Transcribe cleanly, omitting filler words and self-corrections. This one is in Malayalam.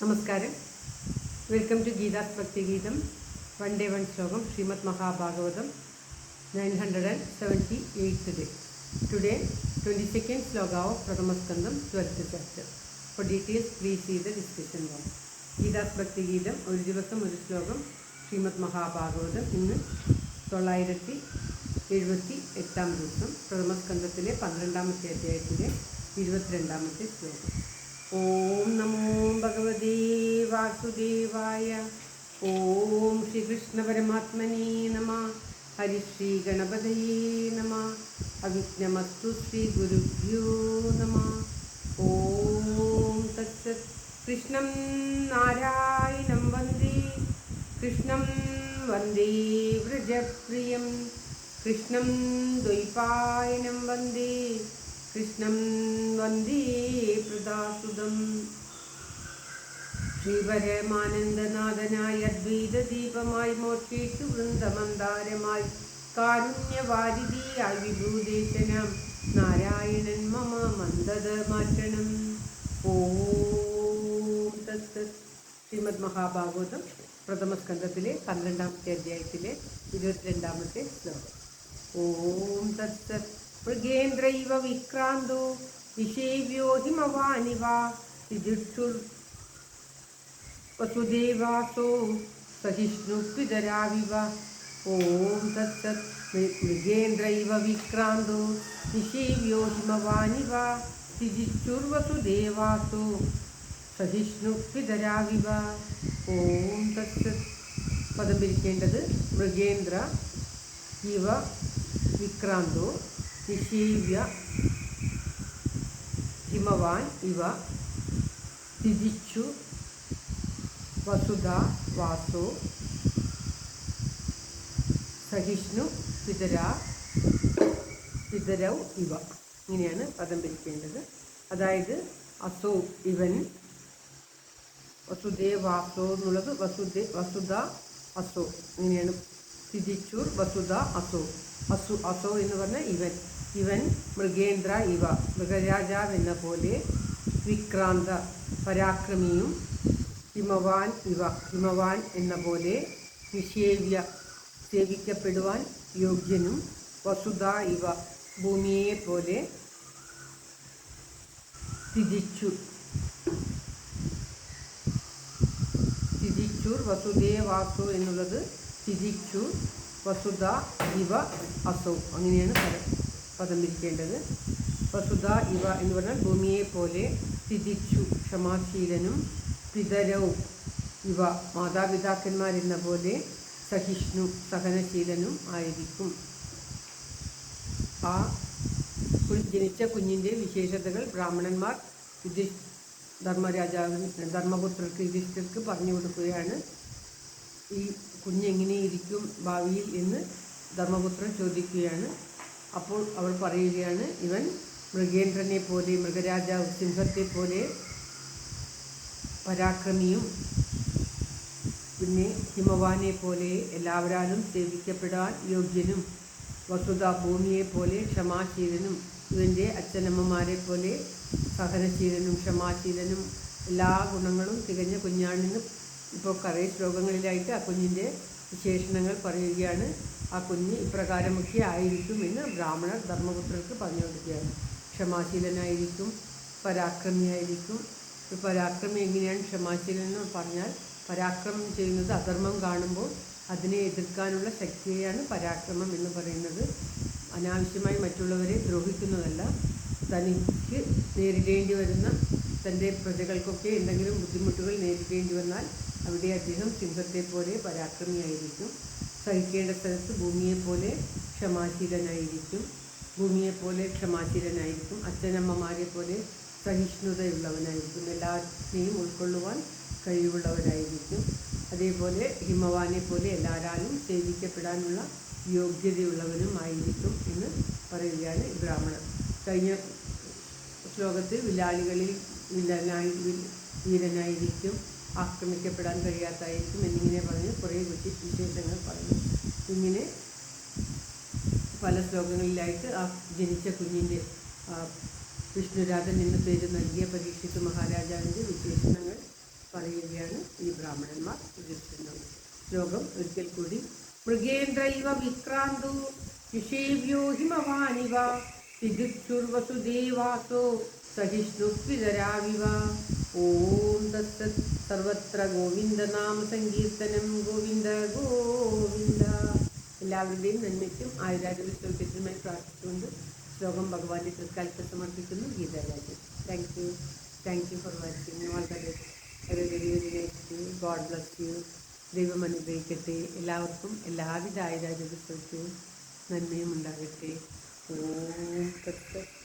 നമസ്കാരം. വെൽക്കം ടു ഗീതാസ് ഭക്തിഗീതം. വൺ ഡേ വൺ ശ്ലോകം. Srimad Mahabhagavatam 978th day. Today 22nd sloka of Pratamaskandam 12th chapter. For details please see the discussion box. Geetha's Bhakthigeetham ഒരു ദിവസം ഒരു ശ്ലോകം. ശ്രീമദ് മഹാഭാഗവതം ഇന്ന് 978ാം ദിവസം. പ്രഥമസ്കന്ധത്തിലെ 12ാമത്തെ അധ്യായത്തിലെ 22ാമത്തെ ശ്ലോകം. ഓം നമോ ഭഗവതേ വാസുദേവായ. ഓം ശ്രീകൃഷ്ണ പരമാത്മനേ നമഃ. ഹരിശ്രീ ഗണപതയേ നമഃ. അവിഘ്നമസ്തു ശ്രീ ഗുരുഭ്യോ നമഃ. ഓം തത്സത്. കൃഷ്ണം നാരായണം വന്ദേ. കൃഷ്ണം വന്ദേ വ്രജപ്രിയം. കൃഷ്ണം ദ്വൈപായനം വന്ദേ. കൃഷ്ണം വന്ദേ പ്രദാസുതം. ശ്രീപരമാനന്ദനാഥനായ അദ്വൈതദീപമായി മോക്ഷേഷു വൃന്ദമന്ദാരമായി കാരുണ്യവാരിധിയായി വിഭൂദേശനം നാരായണൻ മമ മന്ദത മാറ്റണം. ഓം തത്സത്. ശ്രീമദ് മഹാഭാഗവതം പ്രഥമസ്കന്ധത്തിലെ 12ാമത്തെ അധ്യായത്തിലെ 22ാമത്തെ ശ്ലോകം. ഓം തത്സത്. മൃഗേന്ദ്രൈവ വിക്രാന്തോ നിഷേവ്യോ ഹിമവാനിവ വിദുഷുർ വസുദേവാസോ സഹിഷ്ണുപിതരാവിവ. ഓം തത്സത്. മൃഗേന്ദ്രൈവ വിക്രാന്തോ നിഷേവ്യോ ഹിമവാനിവ വിദുഷുർവസുദേവാസോ സഹിഷ്ണുപിതരാവിവ. ഓം തത്സത്. പദം പിരിക്കേണ്ടത് മൃഗേന്ദ്ര ഇവ വിക്രാന്തോ നിഷേവ്യ ഹിമവാൻ ഇവ തിദിച്ചു വസുധ വാസോ സഹിഷ്ണു പിതരൗ ഇവ. ഇങ്ങനെയാണ് പദം പിരിക്കേണ്ടത്. അതായത് അസോ ഇവൻ, വസുദേവാസോ എന്നുള്ളത് വസുധ അസോ. ഇങ്ങനെയാണ് തിദിച്ചൂർ വസുധ അസോ. അസോ എന്ന് പറഞ്ഞാൽ ഇവൻ മൃഗേന്ദ്ര ഇവ മൃഗരാജാവെന്ന പോലെ, വിക്രാന്ത പരാക്രമിയും, ഹിമവാൻ ഇവ ഹിമവാൻ എന്ന പോലെ, നിഷേവ്യ സേവിക്കപ്പെടുവാൻ യോഗ്യനും, വസുധ ഇവ ഭൂമിയെ പോലെ, തിദിച്ചൂർ വസുദേവാസോ എന്നുള്ളത് തിദിച്ചൂർ വസുധ ഇവ അസോ. അങ്ങനെയാണ് പദം പിരിക്കേണ്ടത്. വസുധ ഇവ എന്ന് പറഞ്ഞാൽ ഭൂമിയെ പോലെ, തിദിച്ചു ക്ഷമാശീലനും, പിതരൗ ഇവ മാതാപിതാക്കന്മാരെന്ന പോലെ, സഹിഷ്ണു സഹനശീലനും ആയിരിക്കും. ആ ജനിച്ച കുഞ്ഞിൻ്റെ വിശേഷതകൾ ബ്രാഹ്മണന്മാർ ധർമ്മപുത്രർക്ക് യുധിഷ്ഠിർക്ക് പറഞ്ഞു കൊടുക്കുകയാണ്. ഈ കുഞ്ഞെങ്ങനെയിരിക്കും ഭാവിയിൽ എന്ന് ധർമ്മപുത്രൻ ചോദിക്കുകയാണ്. അപ്പോൾ അവൾ പറയുകയാണ്, ഇവൻ മൃഗേന്ദ്രനെ പോലെ, മൃഗരാജാവ് സിംഹത്തെ പോലെ പരാക്രമിയും, പിന്നെ ഹിമവാനെ പോലെ എല്ലാവരാലും സേവിക്കപ്പെടാൻ യോഗ്യനും, വസുധ ഭൂമിയെ പോലെ ക്ഷമാശീലനും, ഇവൻ്റെ അച്ഛനമ്മമാരെ പോലെ സഹനശീലനും ക്ഷമാശീലനും എല്ലാ ഗുണങ്ങളും തികഞ്ഞ കുഞ്ഞാണെന്ന് ഇപ്പോൾ കുറേ ശ്ലോകങ്ങളിലായിട്ട് ആ കുഞ്ഞിൻ്റെ വിശേഷണങ്ങൾ പറയുകയാണ്. ആ കുഞ്ഞ് ഇപ്രകാരമൊക്കെ ആയിരിക്കും എന്ന് ബ്രാഹ്മണർ ധർമ്മപുത്രർക്ക് പറഞ്ഞു കൊടുക്കുകയാണ്. ക്ഷമാശീലനായിരിക്കും, പരാക്രമിയായിരിക്കും. പരാക്രമി എങ്ങനെയാണ് ക്ഷമാശീലൻ എന്ന് പറഞ്ഞാൽ, പരാക്രമം ചെയ്യുന്നത് അധർമ്മം കാണുമ്പോൾ അതിനെ എതിർക്കാനുള്ള ശക്തിയെയാണ് പരാക്രമം എന്ന് പറയുന്നത്. അനാവശ്യമായി മറ്റുള്ളവരെ ദ്രോഹിക്കുന്നതല്ല. തനിക്ക് നേരിടേണ്ടി വരുന്ന തൻ്റെ പ്രജകൾക്കൊക്കെ എന്തെങ്കിലും ബുദ്ധിമുട്ടുകൾ നേരിടേണ്ടി വന്നാൽ അവിടെ അദ്ദേഹം സിംഹത്തെ പോലെ പരാക്രമിയായിരിക്കും. സഹിക്കേണ്ട സ്ഥലത്ത് ഭൂമിയെപ്പോലെ ക്ഷമാശീലനായിരിക്കും. അച്ഛനമ്മമാരെ പോലെ സഹിഷ്ണുതയുള്ളവനായിരിക്കും. എല്ലാത്തിനെയും ഉൾക്കൊള്ളുവാൻ കഴിവുള്ളവരായിരിക്കും. അതേപോലെ ഹിമവാനെ പോലെ എല്ലാവരാലും സേവിക്കപ്പെടാനുള്ള യോഗ്യതയുള്ളവനും ആയിരിക്കും എന്ന് പറയുകയാണ് ബ്രാഹ്മണർ. കഴിഞ്ഞ ശ്ലോകത്തിൽ വില്ലാളികളിൽ വീരനായിരിക്കും, ആക്രമിക്കപ്പെടാൻ കഴിയാത്തായിരിക്കും എന്നിങ്ങനെ പറഞ്ഞ് കുറേ വിശേഷങ്ങൾ പറഞ്ഞു. ഇങ്ങനെ പല ശ്ലോകങ്ങളിലായിട്ട് ആ ജനിച്ച കുഞ്ഞിൻ്റെ വിഷ്ണുരാധൻ എന്ന പേര് നൽകിയ പരീക്ഷിത് മഹാരാജാവിൻ്റെ വിശേഷണങ്ങൾ പറയുക. ഈ ബ്രാഹ്മണന്മാർ യുധിഷ്ഠിരനോട്. ശ്ലോകം ഒരിക്കൽ കൂടി. മൃഗേന്ദ്രൈവ വിക്രാന്തു വിഷേവ്യോ ഹിമവാനിവ വിദുക്ഷുർവസുദേവാസോ സഹിഷ്ണുവിതരാവിവ. ഓം തത്സത്. സർവത്ര ഗോവിന്ദനാമ സങ്കീർത്തനം. ഗോവിന്ദ ഗോവിന്ദ. എല്ലാവരുടെയും നന്മയ്ക്കും ആയുരാരോഗ്യ സൗഖ്യത്തിനുമായി പ്രാർത്ഥിച്ചുകൊണ്ട് ശ്ലോകം ഭഗവാന്റെ തൃക്കാലത്ത് സമർപ്പിക്കുന്നു. Geetha Rajan. Thank you for watching. All the best. Very very very nice day. God bless you. ദൈവം അനുഗ്രഹിക്കട്ടെ. എല്ലാവർക്കും എല്ലാവിധ ആയുരാരോഗ്യ സൗഖ്യവും നന്മയും ഉണ്ടാകട്ടെ. ഓം തത്സത്.